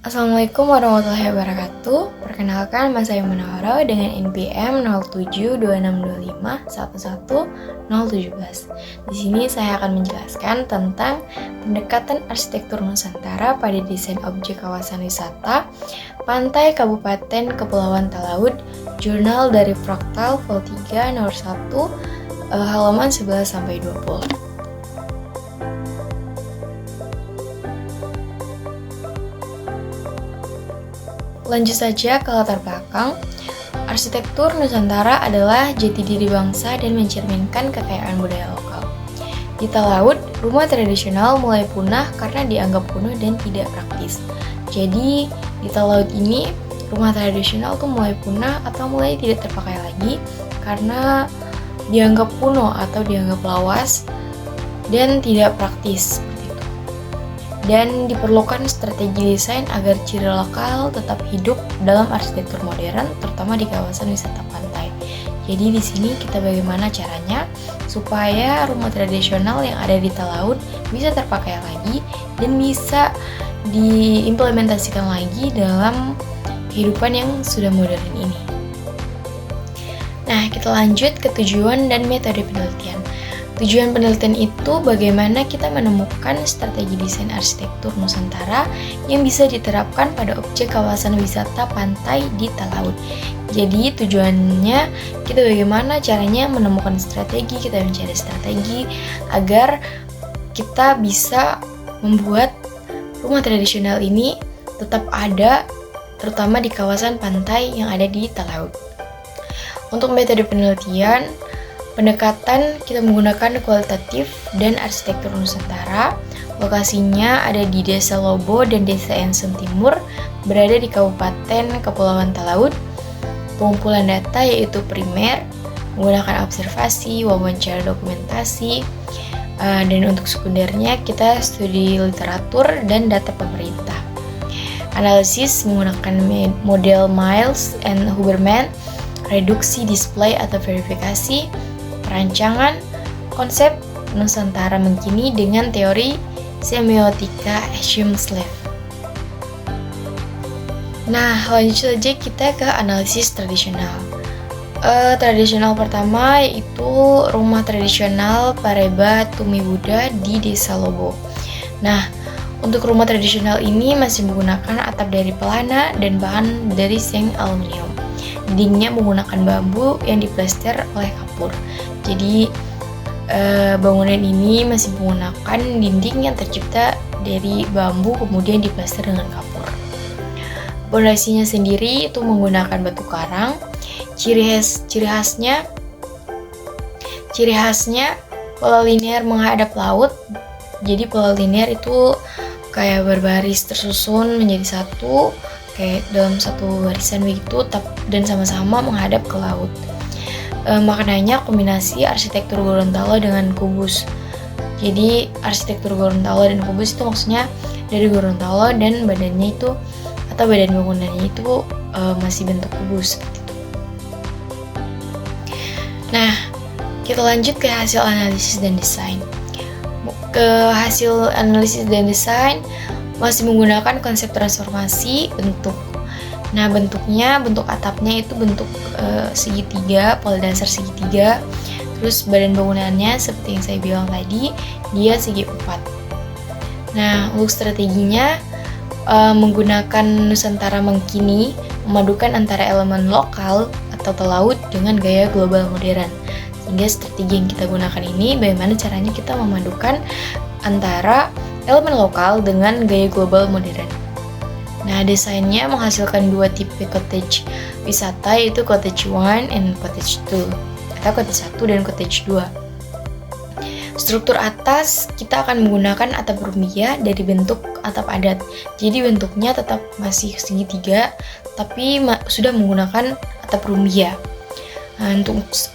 Assalamualaikum warahmatullahi wabarakatuh. Perkenalkan, nama saya Munawwaro dengan NPM 0726511017. Di sini saya akan menjelaskan tentang pendekatan arsitektur Nusantara pada desain objek kawasan wisata Pantai Kabupaten Kepulauan Talaud, Jurnal dari Froktal Vol 3 nomor 1, halaman 11-20. Lanjut saja ke latar belakang. Arsitektur Nusantara adalah jati diri bangsa dan mencerminkan kekayaan budaya lokal. Di Talaud, rumah tradisional mulai punah karena dianggap kuno dan tidak praktis. Jadi, di Talaud ini, rumah tradisional tuh mulai punah atau mulai tidak terpakai lagi karena dianggap kuno atau dianggap lawas dan tidak praktis. Dan diperlukan strategi desain agar ciri lokal tetap hidup dalam arsitektur modern, terutama di kawasan wisata pantai. Jadi di sini kita bagaimana caranya supaya rumah tradisional yang ada di Talaud bisa terpakai lagi dan bisa diimplementasikan lagi dalam kehidupan yang sudah modern ini. Nah, kita lanjut ke tujuan dan metode penelitian. Tujuan penelitian itu bagaimana kita menemukan strategi desain arsitektur Nusantara yang bisa diterapkan pada objek kawasan wisata pantai di Talaud. Jadi tujuannya kita bagaimana caranya menemukan strategi, kita mencari strategi agar kita bisa membuat rumah tradisional ini tetap ada, terutama di kawasan pantai yang ada di Talaud. Untuk metode penelitian, pendekatan kita menggunakan kualitatif dan arsitektur Nusantara. Lokasinya ada di Desa Lobo dan Desa Ensem Timur, berada di Kabupaten Kepulauan Talaud. Pengumpulan data yaitu primer, menggunakan observasi, wawancara dokumentasi, dan untuk sekundernya kita studi literatur dan data pemerintah. Analisis menggunakan model Miles and Huberman, reduksi display atau verifikasi, perancangan konsep Nusantara mengkini dengan teori semiotika Schmidt-Sleff. Nah, lanjut saja kita ke analisis tradisional. Tradisional pertama yaitu rumah tradisional Pareba Tumi Buddha di Desa Lobo. Nah, untuk rumah tradisional ini masih menggunakan atap dari pelana dan bahan dari seng aluminium. Dindingnya menggunakan bambu yang diplester oleh kapur. Jadi bangunan ini masih menggunakan dinding yang tercipta dari bambu kemudian diplester dengan kapur. Pondasinya sendiri itu menggunakan batu karang. Ciri khasnya pola linear menghadap laut. Jadi pola linear itu kayak berbaris tersusun menjadi satu, kayak dalam satu barisan begitu, dan sama-sama menghadap ke laut. Maknanya kombinasi arsitektur Gorontalo dengan kubus. Jadi arsitektur Gorontalo dan kubus itu maksudnya dari Gorontalo dan badannya itu atau badan bangunannya itu masih bentuk kubus seperti itu. Nah, kita lanjut ke hasil analisis dan desain. Ke hasil analisis dan desain masih menggunakan konsep transformasi bentuk. Nah, bentuk atapnya itu bentuk segitiga, pola dasar segitiga. Terus badan bangunannya seperti yang saya bilang tadi, dia segi empat. Nah, untuk strateginya menggunakan Nusantara mengkini, memadukan antara elemen lokal atau Talaud dengan gaya global modern. Sehingga strategi yang kita gunakan ini bagaimana caranya kita memadukan antara elemen lokal dengan gaya global modern. Nah, desainnya menghasilkan dua tipe cottage wisata, yaitu cottage 1 and cottage 2, atau cottage 1 dan cottage 2. Struktur atas kita akan menggunakan atap rumbia dari bentuk atap adat. Jadi bentuknya tetap masih segitiga, tapi sudah menggunakan atap rumbia. Nah,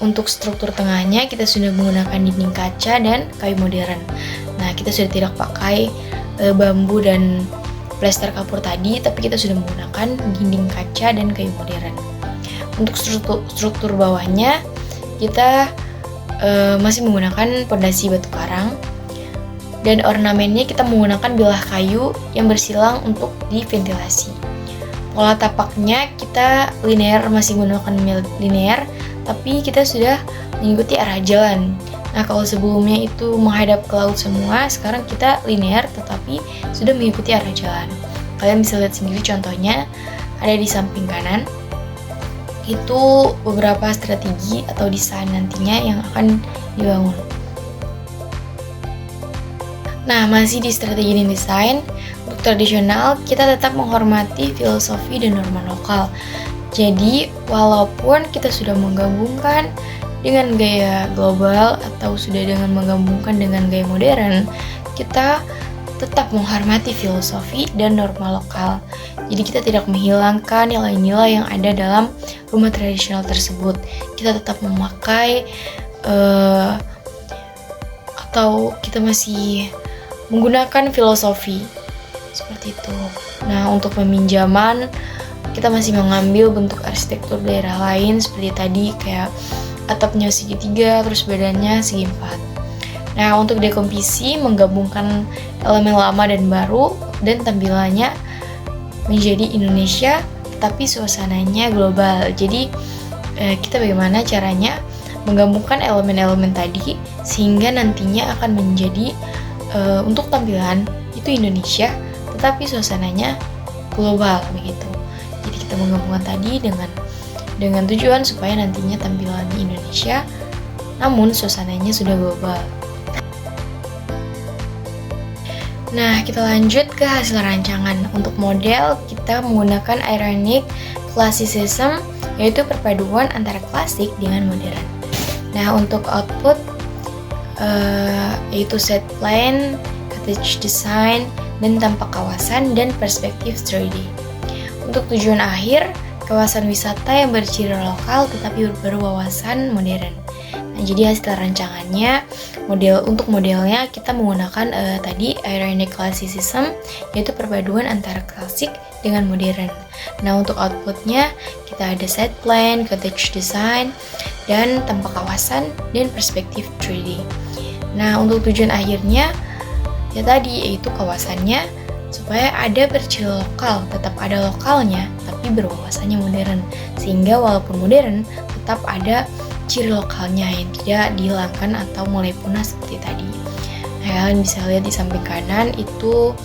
untuk struktur tengahnya kita sudah menggunakan dinding kaca dan kayu modern. Nah, kita sudah tidak pakai bambu dan plester kapur tadi, tapi kita sudah menggunakan dinding kaca dan kayu modern. Untuk struktur bawahnya kita masih menggunakan pondasi batu karang. Dan ornamennya kita menggunakan bilah kayu yang bersilang untuk diventilasi. Pola tapaknya kita linear, masih menggunakan linear, tapi kita sudah mengikuti arah jalan. Nah, kalau sebelumnya itu menghadap ke laut semua, sekarang kita linear tetapi sudah mengikuti arah jalan. Kalian bisa lihat sendiri contohnya, ada di samping kanan. Itu beberapa strategi atau desain nantinya yang akan dibangun. Nah, masih di strategi dan desain, untuk tradisional kita tetap menghormati filosofi dan norma lokal. Jadi, walaupun kita sudah menggabungkan dengan gaya global atau sudah menggabungkan dengan gaya modern, kita tetap menghormati filosofi dan norma lokal. Jadi kita tidak menghilangkan nilai-nilai yang ada dalam rumah tradisional tersebut. Kita tetap memakai atau kita masih menggunakan filosofi seperti itu. Nah, untuk peminjaman kita masih mengambil bentuk arsitektur daerah lain seperti tadi, kayak atapnya segitiga, terus badannya segi empat. Nah, untuk dekomposisi menggabungkan elemen lama dan baru dan tampilannya menjadi Indonesia tapi suasananya global. Jadi kita bagaimana caranya menggabungkan elemen-elemen tadi sehingga nantinya akan menjadi untuk tampilan itu Indonesia tetapi suasananya global begitu. Jadi kita menggabungkan tadi dengan tujuan supaya nantinya tampilannya Indonesia namun suasananya sudah global. Nah, kita lanjut ke hasil rancangan. Untuk model, kita menggunakan ironic classicism, yaitu perpaduan antara klasik dengan modern. Nah, untuk output, yaitu set plan, cottage design, dan tampak kawasan, dan perspektif 3D. Untuk tujuan akhir, kawasan wisata yang berciri lokal tetapi berwawasan modern. Nah, jadi hasil rancangannya, untuk modelnya kita menggunakan tadi ironic classicism, yaitu perpaduan antara klasik dengan modern. Nah, untuk outputnya kita ada set plan, cottage design, dan tampak kawasan dan perspektif 3D. Nah, untuk tujuan akhirnya ya tadi yaitu kawasannya supaya ada berciri lokal, tetap ada lokalnya tapi berwawasannya modern, sehingga walaupun modern tetap ada ciri lokalnya yang tidak dihilangkan atau mulai punah seperti tadi. Nah, kalian bisa lihat di samping kanan itu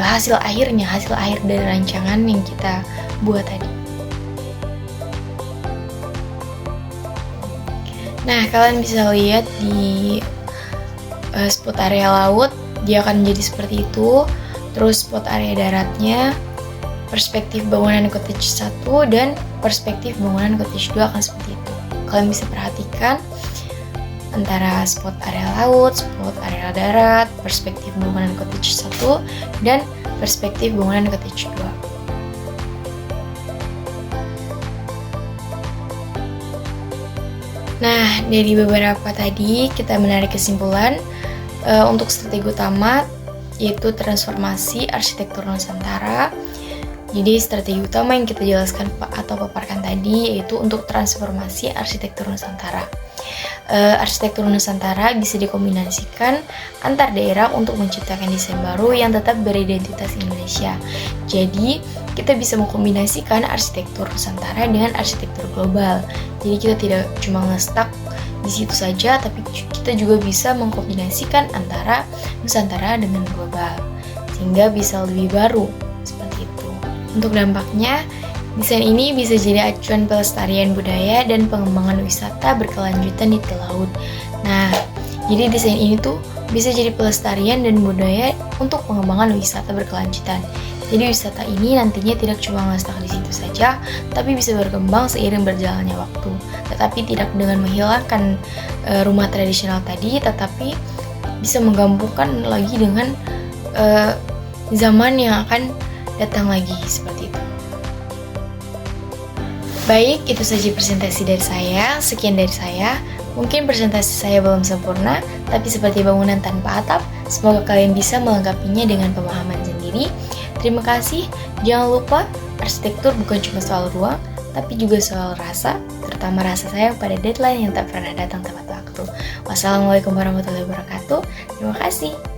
hasil akhir dari rancangan yang kita buat tadi. Nah, kalian bisa lihat di spot area laut dia akan menjadi seperti itu. Terus spot area daratnya, perspektif bangunan cottage 1 dan perspektif bangunan cottage 2 akan seperti itu. Kalian bisa perhatikan antara spot area laut, spot area darat, perspektif bangunan cottage 1 dan perspektif bangunan cottage 2. Nah, dari beberapa tadi kita menarik kesimpulan untuk strategi utama yaitu transformasi arsitektur Nusantara. Jadi strategi utama yang kita jelaskan atau paparkan tadi yaitu untuk transformasi arsitektur Nusantara. Arsitektur Nusantara bisa dikombinasikan antar daerah untuk menciptakan desain baru yang tetap beridentitas Indonesia. Jadi kita bisa mengkombinasikan arsitektur Nusantara dengan arsitektur global. Jadi kita tidak cuma nge-stuck di situ saja, tapi kita juga bisa mengkombinasikan antara Nusantara dengan global sehingga bisa lebih baru seperti itu. Untuk dampaknya, desain ini bisa jadi acuan pelestarian budaya dan pengembangan wisata berkelanjutan di laut. Nah, jadi desain ini tuh bisa jadi pelestarian dan budaya untuk pengembangan wisata berkelanjutan. Jadi wisata ini nantinya tidak cuma ngestak di situ saja, tapi bisa berkembang seiring berjalannya waktu. Tetapi tidak dengan menghilangkan rumah tradisional tadi, tetapi bisa menggabungkan lagi dengan zaman yang akan datang lagi seperti itu. Baik, itu saja presentasi dari saya. Sekian dari saya. Mungkin presentasi saya belum sempurna, tapi seperti bangunan tanpa atap, semoga kalian bisa melengkapinya dengan pemahaman sendiri. Terima kasih. Jangan lupa, arsitektur bukan cuma soal ruang, tapi juga soal rasa, terutama rasa sayang pada deadline yang tak pernah datang tepat waktu. wabarakatuh. Wassalamualaikum warahmatullahi wabarakatuh. Terima kasih.